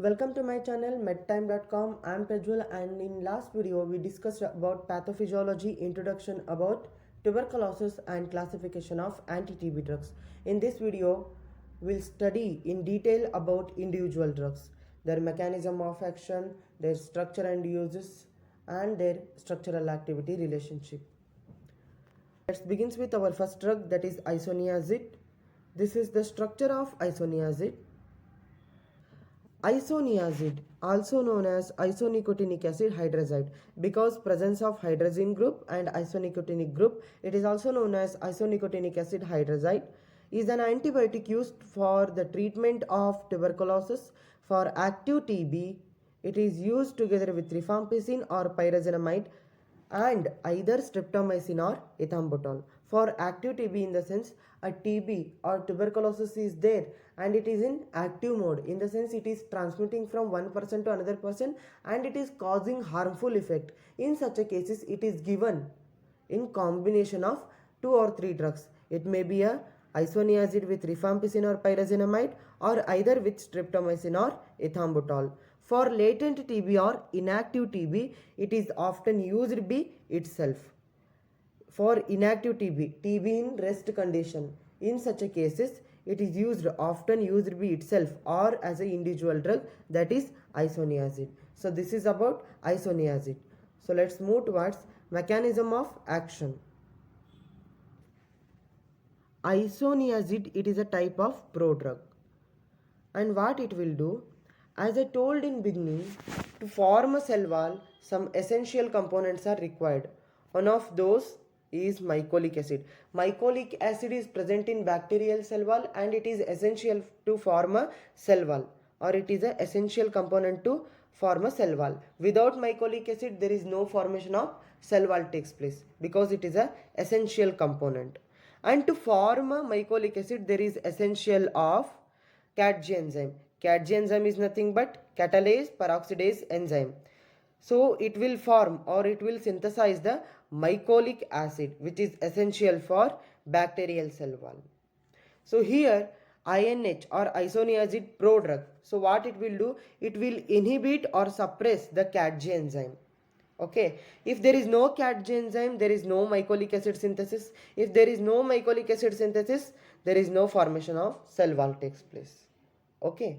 Welcome to my channel medtime.com. I am Prajwal, and in last video we discussed about pathophysiology, introduction about tuberculosis and classification of anti-TB drugs. In this video we'll study in detail about individual drugs, their mechanism of action, their structure and uses, and their structural activity relationship. Let's begin with our first drug, that is isoniazid. This is the structure of isoniazid. Isoniazid, also known as isonicotinic acid hydrazide, because presence of hydrazine group and isonicotinic group, it is also known as isonicotinic acid hydrazide, is an antibiotic used for the treatment of tuberculosis. For active TB, it is used together with rifampicin or pyrazinamide and either streptomycin or ethambutol. For active TB, in the sense a TB or tuberculosis is there and it is in active mode, in the sense it is transmitting from one person to another person and it is causing harmful effect. In such a cases, it is given in combination of 2 or 3 drugs. It may be a isoniazid with rifampicin or pyrazinamide, or either with streptomycin or ethambutol. For latent TB or inactive TB, it is often used by itself. For inactive TB, TB in rest condition, in such a cases, it is often used by itself or as an individual drug, that is isoniazid. So this is about isoniazid. So let's move towards mechanism of action. Isoniazid, it is a type of prodrug, and what it will do, as I told in beginning, to form a cell wall, some essential components are required. One of those is mycolic acid. Mycolic acid is present in bacterial cell wall and it is essential to form a cell wall, or it is an essential component to form a cell wall. Without mycolic acid, there is no formation of cell wall takes place, because it is an essential component. And to form a mycolic acid, there is essential of CATG enzyme. CATG enzyme is nothing but catalase peroxidase enzyme. So it will form or it will synthesize the mycolic acid, which is essential for bacterial cell wall. So here INH or isoniazid prodrug. So what it will do? It will inhibit or suppress the CATG enzyme. Okay, if there is no CATG enzyme, there is no mycolic acid synthesis. If there is no mycolic acid synthesis, there is no formation of cell wall takes place. Okay.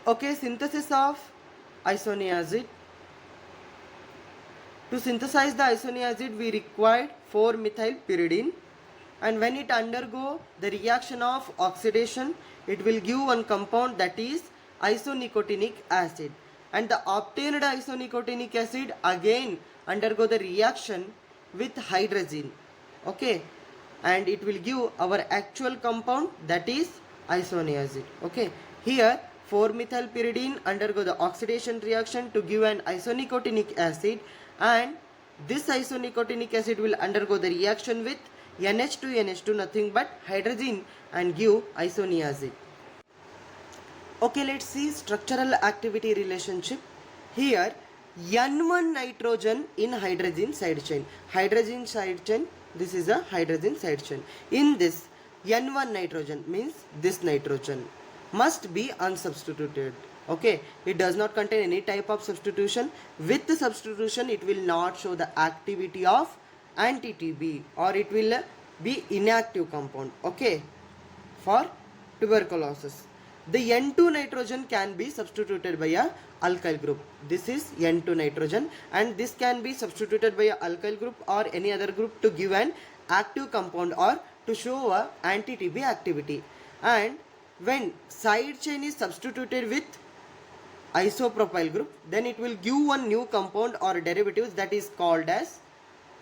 Okay, synthesis of isoniazid. To synthesize the isoniazid, we required 4-methylpyridine, and when it undergo the reaction of oxidation, it will give one compound, that is isonicotinic acid, and the obtained isonicotinic acid again undergo the reaction with hydrazine. Okay, and it will give our actual compound, that is isoniazid. Okay, here 4-methylpyridine undergo the oxidation reaction to give an isonicotinic acid, and this isonicotinic acid will undergo the reaction with NH2NH2, nothing but hydrazine, and give isoniazid. Okay, let's see structural activity relationship. Here N1 nitrogen in hydrazine side chain. Hydrazine side chain, this is a hydrazine side chain. In this N1 nitrogen means this nitrogen must be unsubstituted. Okay, it does not contain any type of substitution. With the substitution, it will not show the activity of anti-TB, or it will be inactive compound. Okay, for tuberculosis, the N2 nitrogen can be substituted by a alkyl group. This is N2 nitrogen, and this can be substituted by a alkyl group or any other group to give an active compound or to show a anti-TB activity. And when side chain is substituted with isopropyl group, then it will give one new compound or derivatives, that is called as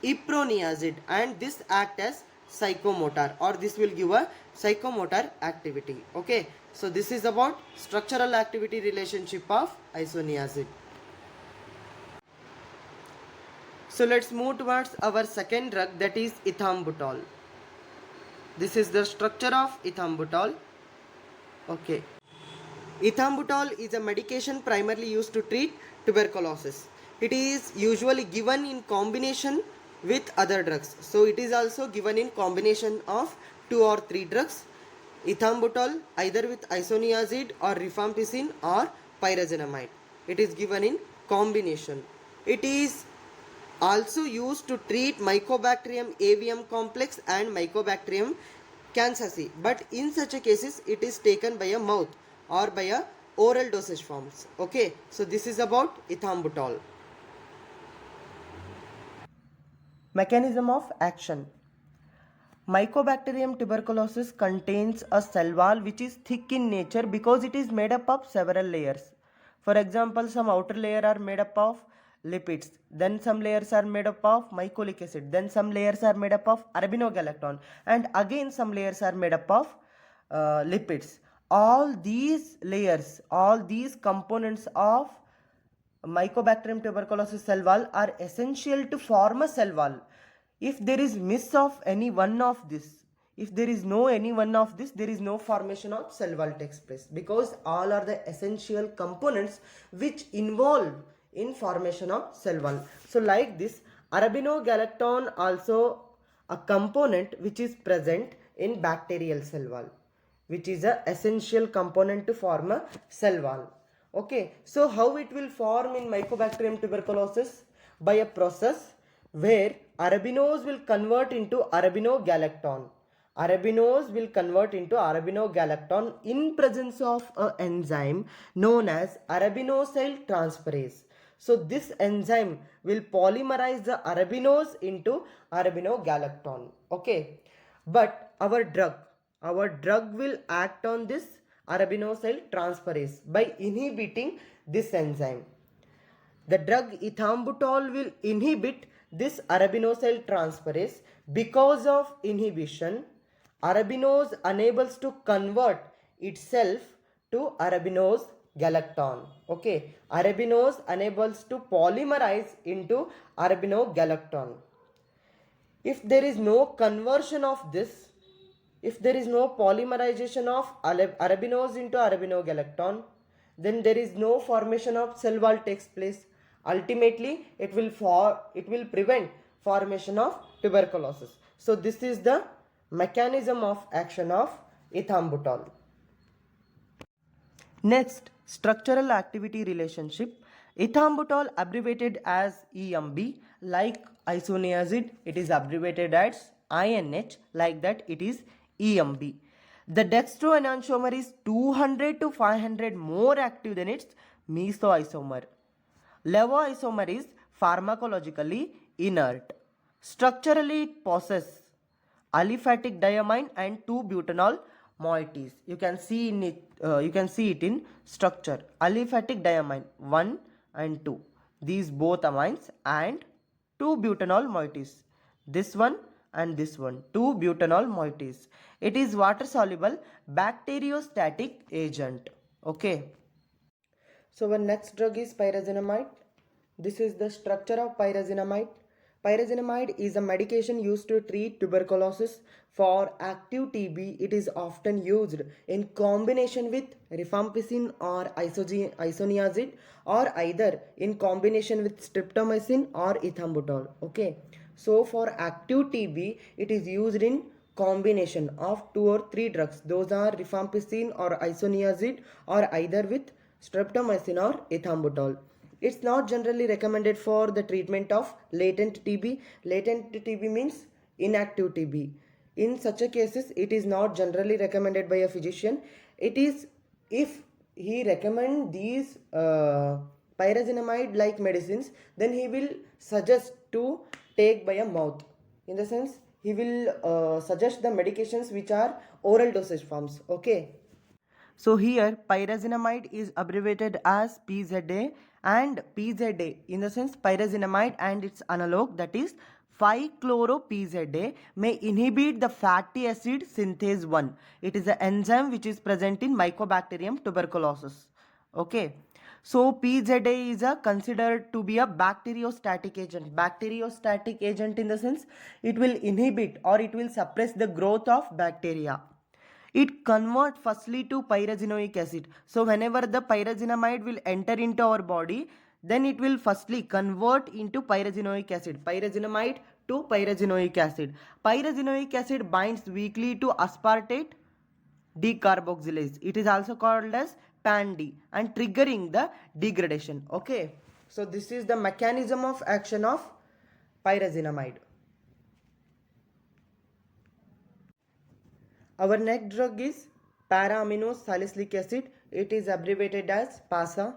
iproniazid, and this act as psychomotor, or this will give a psychomotor activity. Okay, so this is about structural activity relationship of isoniazid. So let's move towards our second drug, that is ethambutol. This is the structure of ethambutol. Okay, ethambutol is a medication primarily used to treat tuberculosis. It is usually given in combination with other drugs. So it is also given in combination of 2 or 3 drugs. ethambutol either with isoniazid or rifampicin or pyrazinamide. It is given in combination. It is also used to treat Mycobacterium avium complex and Mycobacterium kansasi, but in such a cases it is taken by a mouth or by a oral dosage forms. Okay, so this is about ethambutol. Mechanism of action. Mycobacterium tuberculosis contains a cell wall which is thick in nature because it is made up of several layers. For example, some outer layer are made up of lipids, then some layers are made up of mycolic acid, then some layers are made up of arabinogalactone, and again some layers are made up of lipids. All these layers, all these components of Mycobacterium tuberculosis cell wall are essential to form a cell wall. If there is miss of any one of this, if there is no any one of this, there is no formation of cell wall takes place, because all are the essential components which involve in formation of cell wall. So like this, arabinogalactone also a component which is present in bacterial cell wall, which is a essential component to form a cell wall. Okay, so how it will form in Mycobacterium tuberculosis? By a process where arabinose will convert into arabinogalactone. Arabinose will convert into arabinogalactone in presence of an enzyme known as arabinosyl transferase. So this enzyme will polymerize the arabinose into arabinogalactone. Okay, but our drug will act on this arabinosyl transferase by inhibiting this enzyme. The drug ethambutol will inhibit this arabinosyl transferase. Because of inhibition, arabinose enables to convert itself to arabinose galactone. Okay, arabinose enables to polymerize into arabinogalactone. If there is no conversion of this, if there is no polymerization of arabinose into arabinogalactone, then there is no formation of cell wall takes place. Ultimately, it will prevent formation of tuberculosis. So this is the mechanism of action of ethambutol. Next, structural activity relationship. Ethambutol abbreviated as EMB, like isoniazid, it is abbreviated as INH, like that it is EMB. The dextroenantiomer is 200 to 500 more active than its mesoisomer. Levoisomer is pharmacologically inert. Structurally, it possesses aliphatic diamine and 2-butanol moieties. You can see it in structure. Aliphatic diamine 1 and 2. These both amines and 2-butanol moieties. This one and this one, 2-butanol moieties. It is water soluble bacteriostatic agent. Okay. So our next drug is pyrazinamide. This is the structure of pyrazinamide. Pyrazinamide is a medication used to treat tuberculosis. For active TB, it is often used in combination with rifampicin or isoniazid, or either in combination with streptomycin or ethambutol. Okay. So for active TB, it is used in combination of 2 or 3 drugs. Those are rifampicin or isoniazid, or either with streptomycin or ethambutol. It's not generally recommended for the treatment of latent TB. Latent TB means inactive TB. In such a cases, it is not generally recommended by a physician. It is if he recommend these pyrazinamide like medicines, then he will suggest to take by a mouth. In the sense, he will suggest the medications which are oral dosage forms. Okay. So here pyrazinamide is abbreviated as PZA, and PZA in the sense pyrazinamide and its analog, that is 5-chloro-PZA, may inhibit the fatty acid synthase 1. It is an enzyme which is present in Mycobacterium tuberculosis. Okay. So PZA is considered to be a bacteriostatic agent. Bacteriostatic agent in the sense it will inhibit or it will suppress the growth of bacteria. It converts firstly to pyrazinoic acid. So whenever the pyrazinamide will enter into our body, then it will firstly convert into pyrazinoic acid. Pyrazinamide to pyrazinoic acid. Pyrazinoic acid binds weakly to aspartate decarboxylase. It is also called as PAN-D and triggering the degradation. Okay, so this is the mechanism of action of pyrazinamide. Our next drug is para-amino salicylic acid. It is abbreviated as PASA.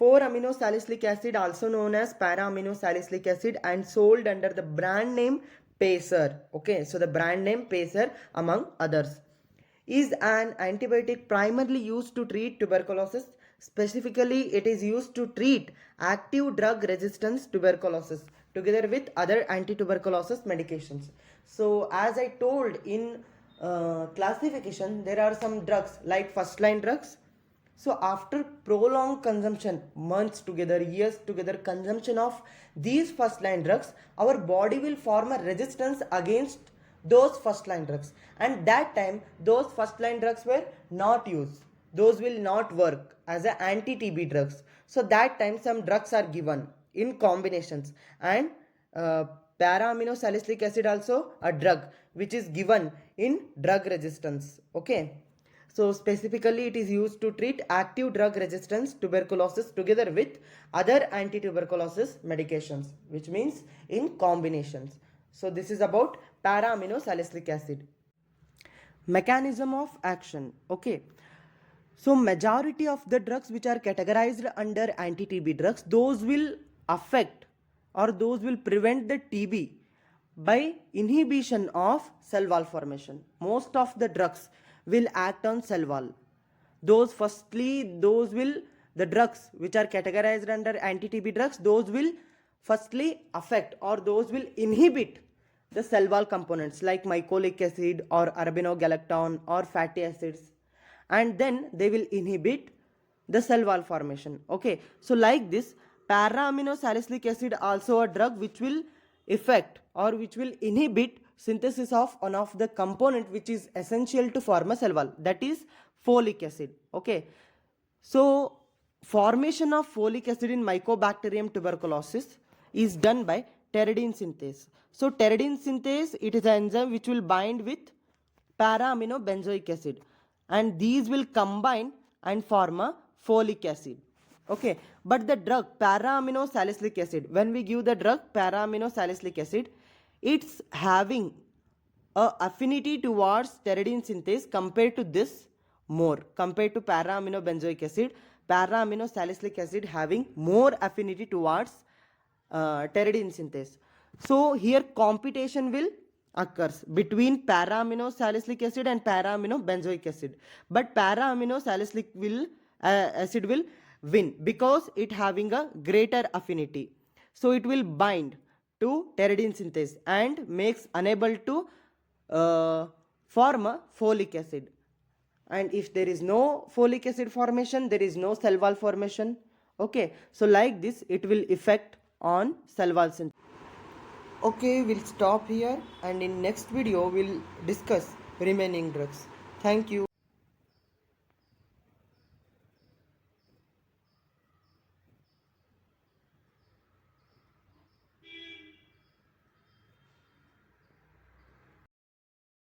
4-amino salicylic acid, also known as para-amino salicylic acid, and sold under the brand name Pacer. Okay, so the brand name Pacer among others, is an antibiotic primarily used to treat tuberculosis. Specifically, it is used to treat active drug resistance tuberculosis together with other anti-tuberculosis medications. So as I told in classification, there are some drugs like first line drugs. So after prolonged consumption, months together, years together consumption of these first line drugs, our body will form a resistance against those first line drugs, and that time those first line drugs were not used. Those will not work as an anti-TB drugs. So that time some drugs are given in combinations, and para-amino salicylic acid also a drug which is given in drug resistance. Okay. So specifically it is used to treat active drug resistance tuberculosis together with other anti-tuberculosis medications, which means in combinations. So this is about para-amino salicylic acid. Mechanism of action. Okay. So majority of the drugs which are categorized under anti-TB drugs, those will affect or those will prevent the TB by inhibition of cell wall formation. Most of the drugs will act on cell wall. The drugs which are categorized under anti-TB drugs, those will firstly affect or those will inhibit the cell wall components like mycolic acid or urbinogalactone or fatty acids, and then they will inhibit the cell wall formation. Okay, so like this, para-amino salicylic acid also a drug which will affect or which will inhibit synthesis of one of the component which is essential to form a cell wall, that is folic acid. Okay, so formation of folic acid in Mycobacterium tuberculosis is done by pteridine synthase. So pteridine synthase, it is an enzyme which will bind with para-amino benzoic acid, and these will combine and form a folic acid. Okay, but the drug para-amino salicylic acid, when we give the drug para-amino salicylic acid, it's having a affinity towards pteridine synthase compared to this more. Compared to para-amino benzoic acid, para-amino salicylic acid having more affinity towards pteridine synthase. So here competition will occurs between para-amino salicylic acid and para-amino benzoic acid, but para-amino salicylic acid will win because it having a greater affinity. So it will bind to pteridine synthase and makes unable to form a folic acid. And if there is no folic acid formation, there is no cell wall formation. Okay, so like this it will affect on cell wall synthesis. Okay, we'll stop here, and in next video we'll discuss remaining drugs. Thank you.